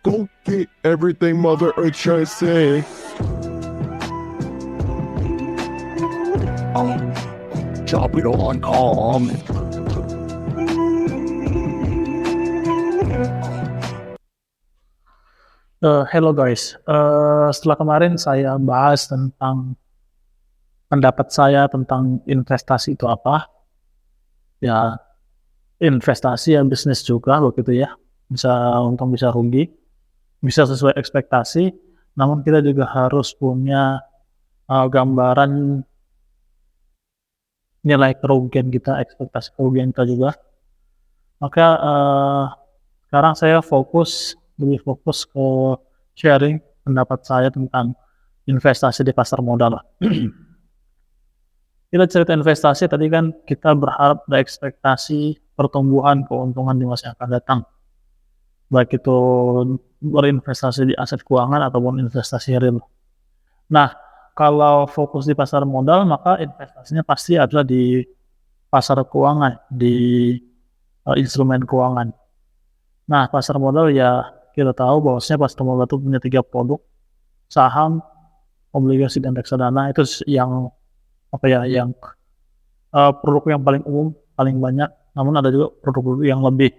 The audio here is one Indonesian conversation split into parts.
Go get everything Mother Earth trying to say. Chop it on calm. Hello guys, setelah kemarin saya bahas tentang pendapat saya tentang investasi itu apa, ya investasi ya bisnis juga begitu ya, bisa untung bisa rugi, bisa sesuai ekspektasi, namun kita juga harus punya gambaran nilai kerugian kita, ekspektasi kerugian kita juga. Maka sekarang saya lebih fokus ke sharing pendapat saya tentang investasi di pasar modal. Kita cerita investasi tadi kan kita berharap ada ekspektasi pertumbuhan keuntungan di masa yang akan datang. Baik itu berinvestasi di aset keuangan ataupun investasi real. Nah, kalau fokus di pasar modal maka investasinya pasti adalah di pasar keuangan, di instrumen keuangan. Nah, pasar modal ya kita tahu bahwasanya pasar modal itu punya 3 produk, saham, obligasi dan reksadana. Itu yang yang produk yang paling umum, paling banyak. Namun ada juga produk-produk yang lebih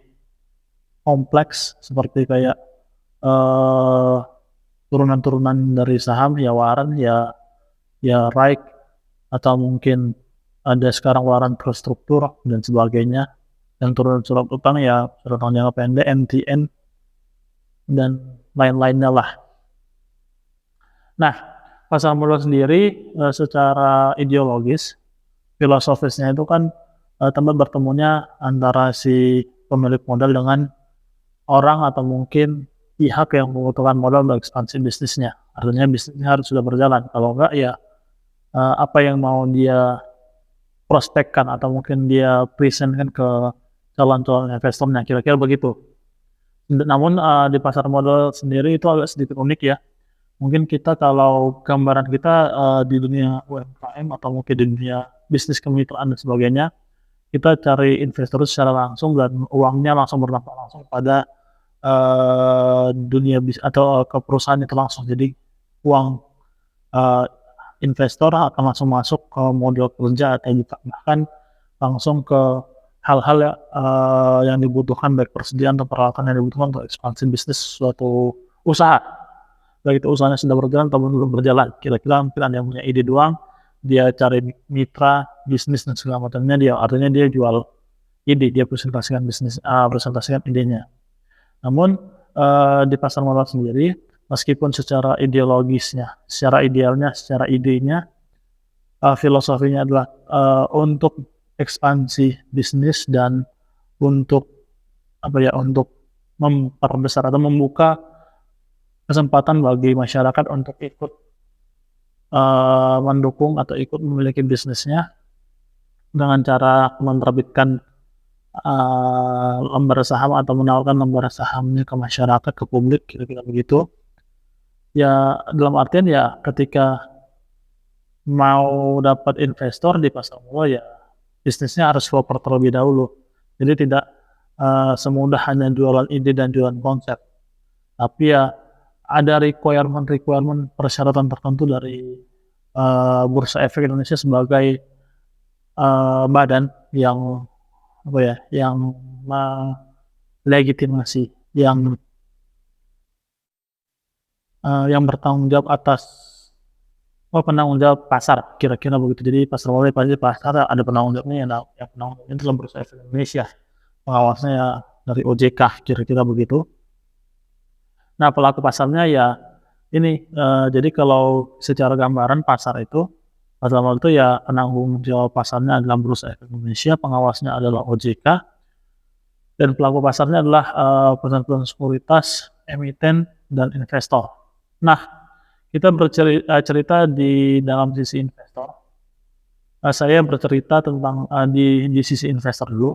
kompleks seperti kayak uh, turunan-turunan dari saham, ya waran, ya REIT, atau mungkin ada sekarang waran terstruktur dan sebagainya. Dan turunan surat utang ya surat utang jangka pendek, MTN, dan lain-lainnya lah. Nah, pasar modal sendiri secara ideologis, filosofisnya itu kan tempat bertemunya antara si pemilik modal dengan orang atau mungkin pihak yang membutuhkan modal untuk ekspansi bisnisnya. Artinya bisnisnya harus sudah berjalan. Kalau enggak ya apa yang mau dia prospekkan atau mungkin dia presentkan ke calon-calon investornya, kira-kira begitu. Namun di pasar modal sendiri itu agak sedikit unik ya. Mungkin kita kalau gambaran kita di dunia UMKM atau mungkin di dunia bisnis kemitraan dan sebagainya, kita cari investor secara langsung dan uangnya langsung berdampak langsung pada dunia bis atau ke perusahaan itu langsung. Jadi uang uh, investor akan langsung masuk ke modal kerja atau bahkan langsung ke hal-hal yang dibutuhkan, baik persediaan atau peralatan yang dibutuhkan untuk ekspansi bisnis suatu usaha. Baik itu usahanya sudah berjalan atau belum berjalan. Kira-kira mungkin ada yang punya ide doang, dia cari mitra bisnis dan segala macamnya, dia artinya dia jual ide, dia presentasikan bisnis, presentasikan idenya. Namun di pasar modal sendiri, meskipun secara ideologisnya, secara idealnya, secara idenya, filosofinya adalah untuk ekspansi bisnis dan untuk untuk memperbesar atau membuka kesempatan bagi masyarakat untuk ikut mendukung atau ikut memiliki bisnisnya dengan cara menerbitkan lembar saham atau menawarkan lembar sahamnya ke masyarakat, ke publik, kira-kira begitu. Ya dalam artian ya ketika mau dapat investor di pasar modal ya bisnisnya harus proper terlebih dahulu. Jadi tidak semudah hanya jualan ide dan jualan konsep. Tapi ya ada requirement persyaratan tertentu dari Bursa Efek Indonesia sebagai badan yang yang melegitimasi, yang bertanggung jawab atas penanggung jawab pasar, kira-kira begitu. Jadi pasar modal pasti pasar ada penanggung jawabnya, yang penanggung jawabnya itu Bursa Efek Indonesia, pengawasnya ya dari OJK, kira-kira begitu. Nah, pelaku pasarnya ya ini, jadi kalau secara gambaran pasar modal itu ya penanggung jawab pasarnya adalah Bursa Efek Indonesia, pengawasnya adalah OJK, dan pelaku pasarnya adalah perusahaan-perusahaan sekuritas, emiten, dan investor. Nah, kita bercerita di dalam sisi investor. Saya bercerita tentang di sisi investor dulu.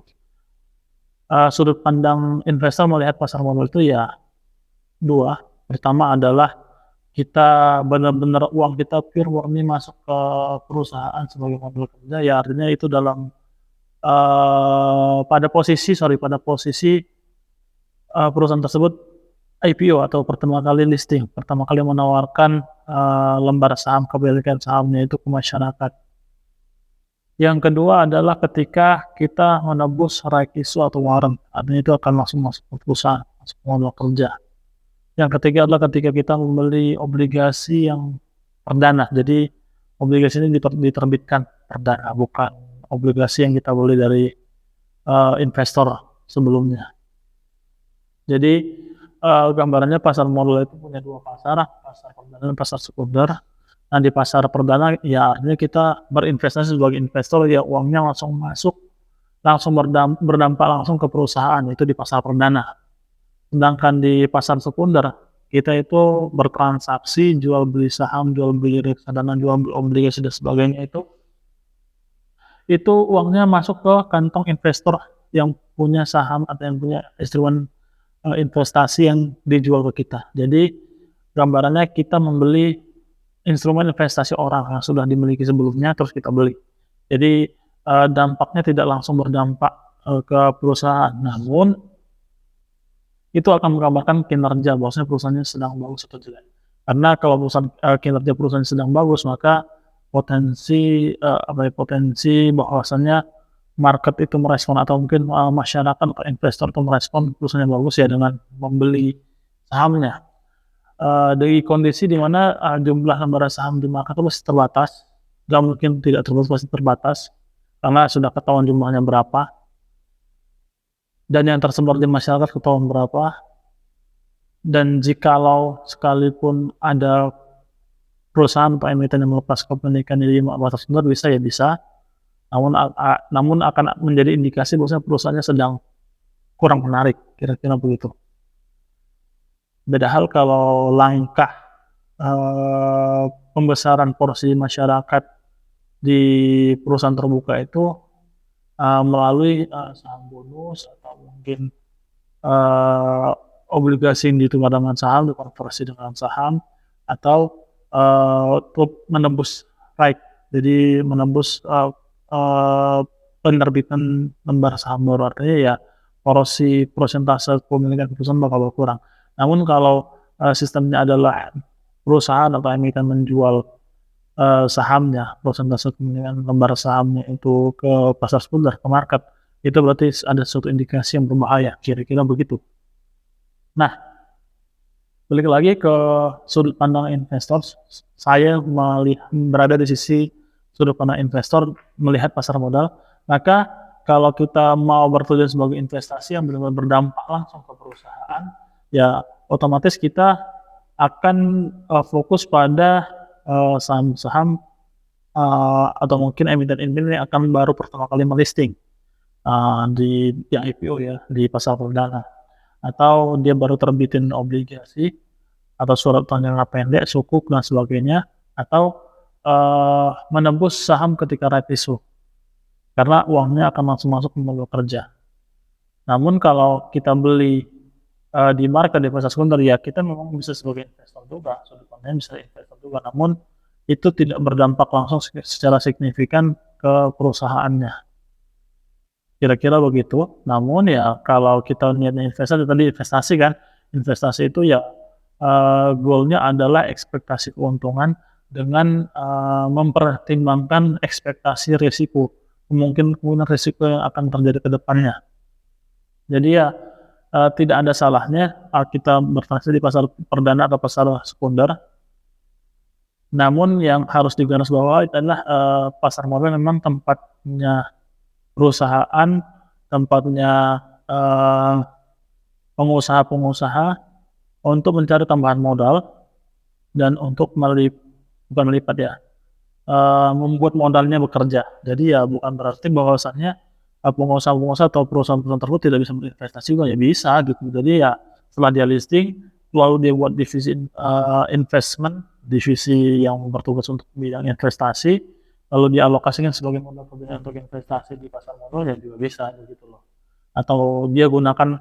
Sudut pandang investor melihat pasar modal itu ya dua. Pertama adalah kita benar-benar uang kita pure murni masuk ke perusahaan sebagai modal kerja, ya artinya itu dalam pada posisi perusahaan tersebut IPO atau pertama kali listing, pertama kali menawarkan lembar saham kepemilikan sahamnya itu ke masyarakat. Yang kedua adalah ketika kita menebus right issue atau warrant, artinya itu akan langsung masuk ke perusahaan, masuk ke modal kerja. Yang ketiga adalah ketika kita membeli obligasi yang perdana. Jadi obligasi ini diterbitkan perdana, bukan obligasi yang kita beli dari investor sebelumnya. Jadi gambarannya pasar modal itu punya dua pasar, pasar perdana dan pasar sekunder. Nah di pasar perdana ya artinya kita berinvestasi sebagai investor, ya uangnya langsung masuk, langsung berdampak langsung ke perusahaan, itu di pasar perdana. Sedangkan di pasar sekunder kita itu bertransaksi jual beli saham, jual beli reksadana, jual beli obligasi dan sebagainya, itu uangnya masuk ke kantong investor yang punya saham atau yang punya instrumen investasi yang dijual ke kita. Jadi gambarannya kita membeli instrumen investasi orang yang sudah dimiliki sebelumnya terus kita beli. Jadi dampaknya tidak langsung berdampak ke perusahaan, namun itu akan menggambarkan kinerja bahwasanya perusahaannya sedang bagus atau jelek. Karena kalau kinerja perusahaan sedang bagus, maka potensi bahwasannya market itu merespon atau mungkin masyarakat atau investor itu merespon perusahaan yang bagus ya dengan membeli sahamnya. Dari kondisi di mana jumlah lembaran saham di market itu masih terbatas, nggak mungkin tidak terbatas, pasti terbatas karena sudah ketahuan jumlahnya berapa dan yang tersebar di masyarakat ketahuan berapa. Dan jikalau sekalipun ada perusahaan atau emiten yang melepas kepemilikan di batas sekunder, bisa ya bisa, namun akan menjadi indikasi bahwa perusahaannya sedang kurang menarik, kira-kira begitu. Beda hal kalau langkah pembesaran porsi masyarakat di perusahaan terbuka itu melalui saham bonus atau mungkin obligasi yang ditukar dengan saham, dikonversi dengan saham, atau untuk menembus right, jadi menembus penerbitan lembar saham baru, artinya ya porsi persentase kepemilikan perusahaan bakal berkurang. Namun kalau sistemnya adalah perusahaan atau emiten menjual sahamnya, persentase kepemilikan lembar sahamnya itu ke pasar sekunder, ke market, itu berarti ada suatu indikasi yang berbahaya, kira-kira begitu. Nah, balik lagi ke sudut pandang investor, saya berada di sisi sudut pandang investor melihat pasar modal, maka kalau kita mau bertujuan sebagai investasi yang benar-benar berdampak langsung ke perusahaan, ya otomatis kita akan fokus pada saham-saham atau mungkin emiten-emiten yang akan baru pertama kali melisting di IPO ya, di pasar perdana, atau dia baru terbitin obligasi atau surat utang jangka pendek, sukuk dan sebagainya, atau menembus saham ketika right issue karena uangnya akan langsung masuk ke modal kerja. Namun kalau kita beli di market, di pasar sekunder, ya kita memang bisa sebagai investor juga, sudut pandangnya bisa investor juga, namun itu tidak berdampak langsung secara signifikan ke perusahaannya, kira-kira begitu. Namun ya kalau kita niatnya investasi, tadi investasi kan, investasi itu ya goalnya adalah ekspektasi keuntungan dengan mempertimbangkan ekspektasi risiko, kemungkinan risiko yang akan terjadi ke depannya. Jadi ya tidak ada salahnya kita bertransaksi di pasar perdana atau pasar sekunder. Namun yang harus digarisbawahi adalah pasar modal memang tempatnya perusahaan, tempatnya pengusaha-pengusaha untuk mencari tambahan modal dan untuk membuat modalnya bekerja. Jadi ya bukan berarti bahwasannya pengusaha-pengusaha atau perusahaan-perusahaan tersebut tidak bisa berinvestasi juga, ya bisa gitu. Jadi ya setelah dia listing, lalu dia buat divisi investment, divisi yang bertugas untuk bidang investasi, lalu dialokasikan sebagai modal kerja untuk investasi di pasar modal, ya juga bisa gitu loh. Atau dia gunakan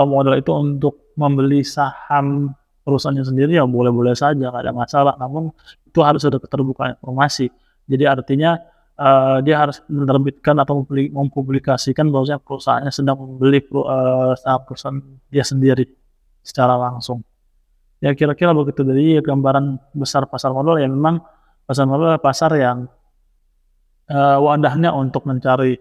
modal itu untuk membeli saham perusahaannya sendiri, ya boleh-boleh saja, nggak ada masalah. Namun itu harus ada keterbukaan informasi. Jadi artinya dia harus menerbitkan atau mempublikasikan bahwa perusahaannya sedang membeli saham perusahaan dia sendiri secara langsung. Ya kira-kira begitu. Jadi gambaran besar pasar modal ya memang pasar modal adalah pasar yang wadahnya untuk mencari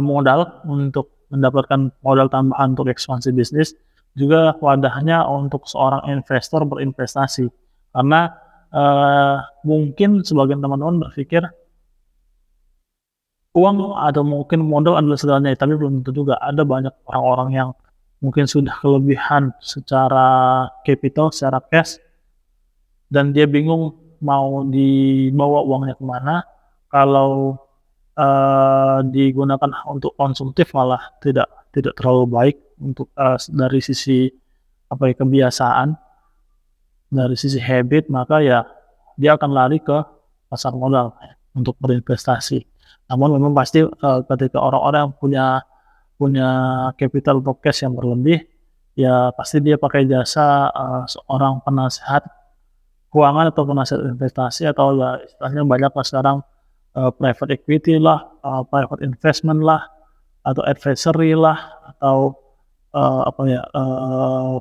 modal untuk mendapatkan modal tambahan untuk ekspansi bisnis, juga wadahnya untuk seorang investor berinvestasi. Karena mungkin sebagian teman-teman berpikir uang atau mungkin modal adalah segalanya, tapi belum tentu juga. Ada banyak orang-orang yang mungkin sudah kelebihan secara capital, secara cash, dan dia bingung mau dibawa uangnya kemana. Kalau digunakan untuk konsumtif malah tidak terlalu baik untuk dari sisi kebiasaan, dari sisi habit, maka ya dia akan lari ke pasar modal untuk berinvestasi. Namun memang pasti ketika orang-orang punya capital atau cash yang berlebih, ya pasti dia pakai jasa seorang penasehat keuangan atau penasehat investasi, atau ya istilahnya banyak lah sekarang private equity lah, private investment lah, atau advisory lah, atau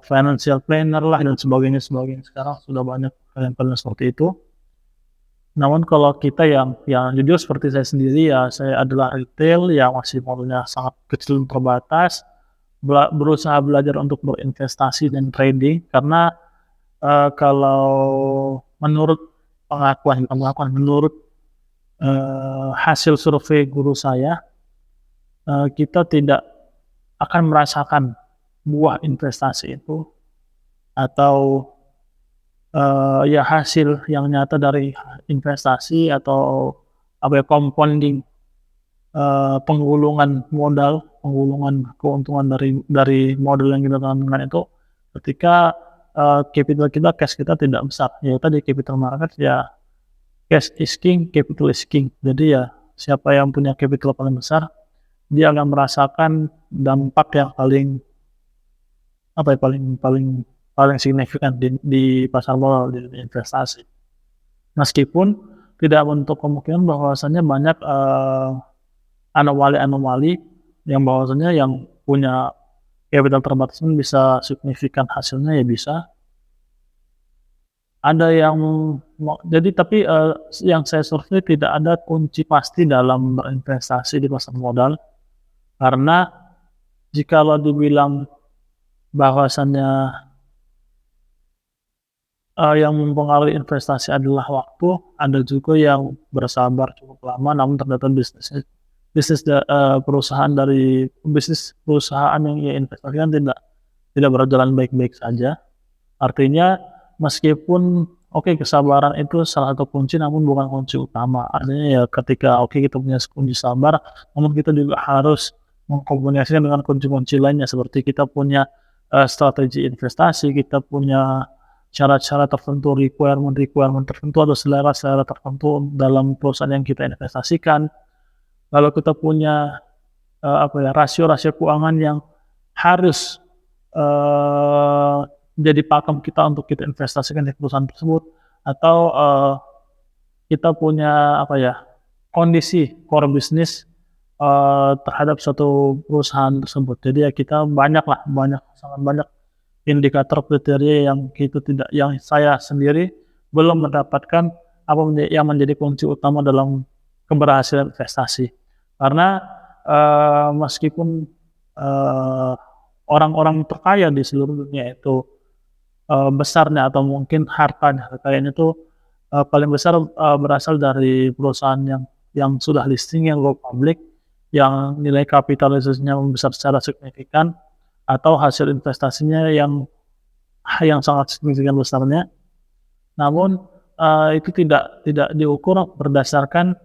financial planner lah, dan sebagainya. Sekarang sudah banyak kalian seperti itu. Namun kalau kita yang jujur seperti saya sendiri, ya saya adalah retail yang masih modalnya sangat kecil terbatas, berusaha belajar untuk berinvestasi dan trading. Karena kalau menurut menurut hasil survei guru saya, kita tidak akan merasakan buah investasi itu, atau ya hasil yang nyata dari investasi, atau compounding, penggulungan modal, penggulungan keuntungan dari modal yang kita tanamkan itu, ketika capital kita, cash kita tidak besar. Ya tadi capital market, ya cash is king, capital is king. Jadi ya siapa yang punya capital paling besar, dia akan merasakan dampak yang paling signifikan di pasar modal, di investasi. Meskipun tidak menutup kemungkinan bahwasannya banyak anomali yang bahwasannya yang punya capital terbatas bisa signifikan hasilnya, ya bisa. Ada yang jadi, tapi yang saya survei tidak ada kunci pasti dalam berinvestasi di pasar modal. Karena jikalau dibilang bahwasannya yang mempengaruhi investasi adalah waktu, ada juga yang bersabar cukup lama namun ternyata bisnis perusahaan yang ia investasikan tidak berjalan baik-baik saja. Artinya meskipun kesabaran itu salah satu kunci, namun bukan kunci utama. Artinya ya ketika kita punya kunci sabar, namun kita juga harus mengkomunikasikan dengan kunci-kunci lainnya, seperti kita punya strategi investasi, kita punya cara-cara tertentu, requirement tertentu, atau selera tertentu dalam perusahaan yang kita investasikan. Kalau kita punya rasio-rasio keuangan yang harus jadi pakem kita untuk kita investasikan di perusahaan tersebut, atau kita punya kondisi core bisnis terhadap suatu perusahaan tersebut. Jadi ya kita sangat banyak indikator kriteria yang saya sendiri belum mendapatkan yang menjadi kunci utama dalam keberhasilan investasi. Karena meskipun orang-orang terkaya di seluruh dunia itu besarnya atau mungkin hartanya, kekayaan itu paling besar berasal dari perusahaan yang sudah listing, yang go public, yang nilai kapitalisasinya membesar secara signifikan, atau hasil investasinya yang sangat signifikan besarnya. Namun itu tidak diukur berdasarkan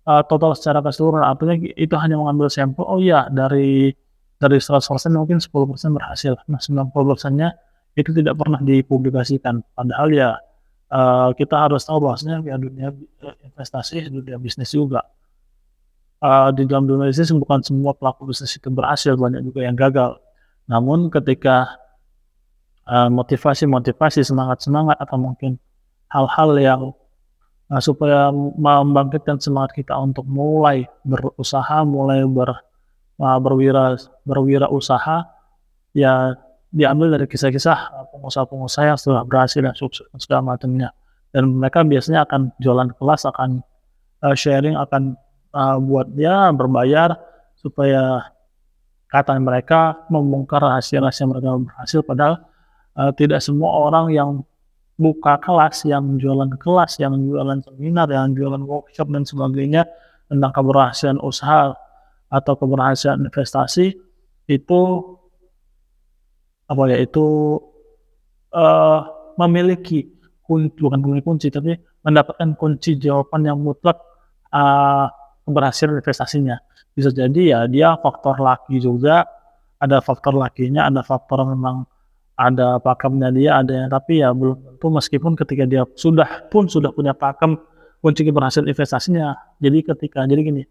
total secara keseluruhan. Artinya itu hanya mengambil sampel, dari 100% mungkin 10% berhasil. Nah, 90%-nya itu tidak pernah dipublikasikan. Padahal ya kita harus tahu bahwasanya ya dunia investasi, dunia bisnis juga. Di dalam dunia bisnis bukan semua pelaku bisnis itu berhasil, banyak juga yang gagal. Namun ketika motivasi, semangat, atau mungkin hal-hal yang supaya membangkitkan semangat kita untuk mulai berusaha, mulai berwirausaha, ya diambil dari kisah-kisah pengusaha-pengusaha yang sudah berhasil dan sukses dan segala macamnya. Dan mereka biasanya akan jualan kelas, akan sharing, akan buat dia berbayar supaya kata mereka membongkar rahasia-rahasia mereka berhasil. Padahal tidak semua orang yang buka kelas, yang jualan kelas, yang jualan seminar, yang jualan workshop dan sebagainya tentang keberhasilan usaha atau keberhasilan investasi itu uh, memiliki bukan memiliki kunci, tapi mendapatkan kunci jawaban yang mutlak keberhasilan investasinya. Bisa jadi ya dia faktor laki juga, ada faktor lakinya, ada faktor memang ada pakemnya dia, ada yang tapi ya belum tentu meskipun ketika dia sudah punya pakem kunci keberhasilan investasinya. Jadi gini,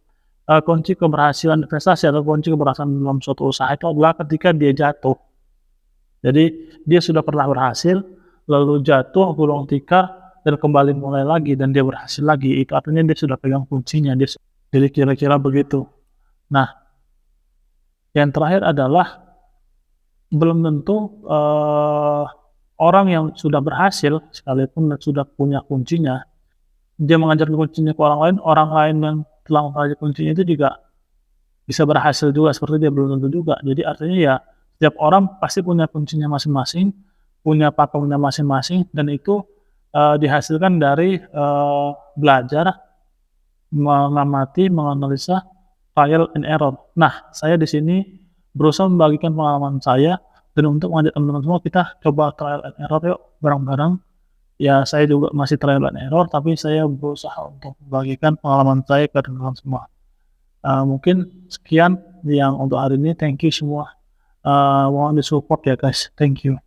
kunci keberhasilan investasi atau kunci keberhasilan dalam suatu usaha itu adalah ketika dia jatuh. Jadi dia sudah pernah berhasil, lalu jatuh, gulung tikar, dan kembali mulai lagi dan dia berhasil lagi. Itu artinya dia sudah pegang kuncinya. Jadi kira-kira begitu. Nah, yang terakhir adalah belum tentu orang yang sudah berhasil sekalipun sudah punya kuncinya, dia mengajarkan kuncinya ke orang lain yang telah mempelajari kuncinya itu juga bisa berhasil juga seperti dia, belum tentu juga. Jadi artinya ya setiap orang pasti punya kuncinya masing-masing, punya pakemnya masing-masing, dan itu dihasilkan dari belajar, mengamati, menganalisa, trial and error. Nah, saya di sini berusaha membagikan pengalaman saya, dan untuk mengajak teman-teman semua kita coba trial and error yuk bareng-bareng. Ya saya juga masih trial and error, tapi saya berusaha untuk membagikan pengalaman saya ke teman-teman semua. Mungkin sekian yang untuk hari ini. Thank you semua. Mohon disupport ya guys. Thank you.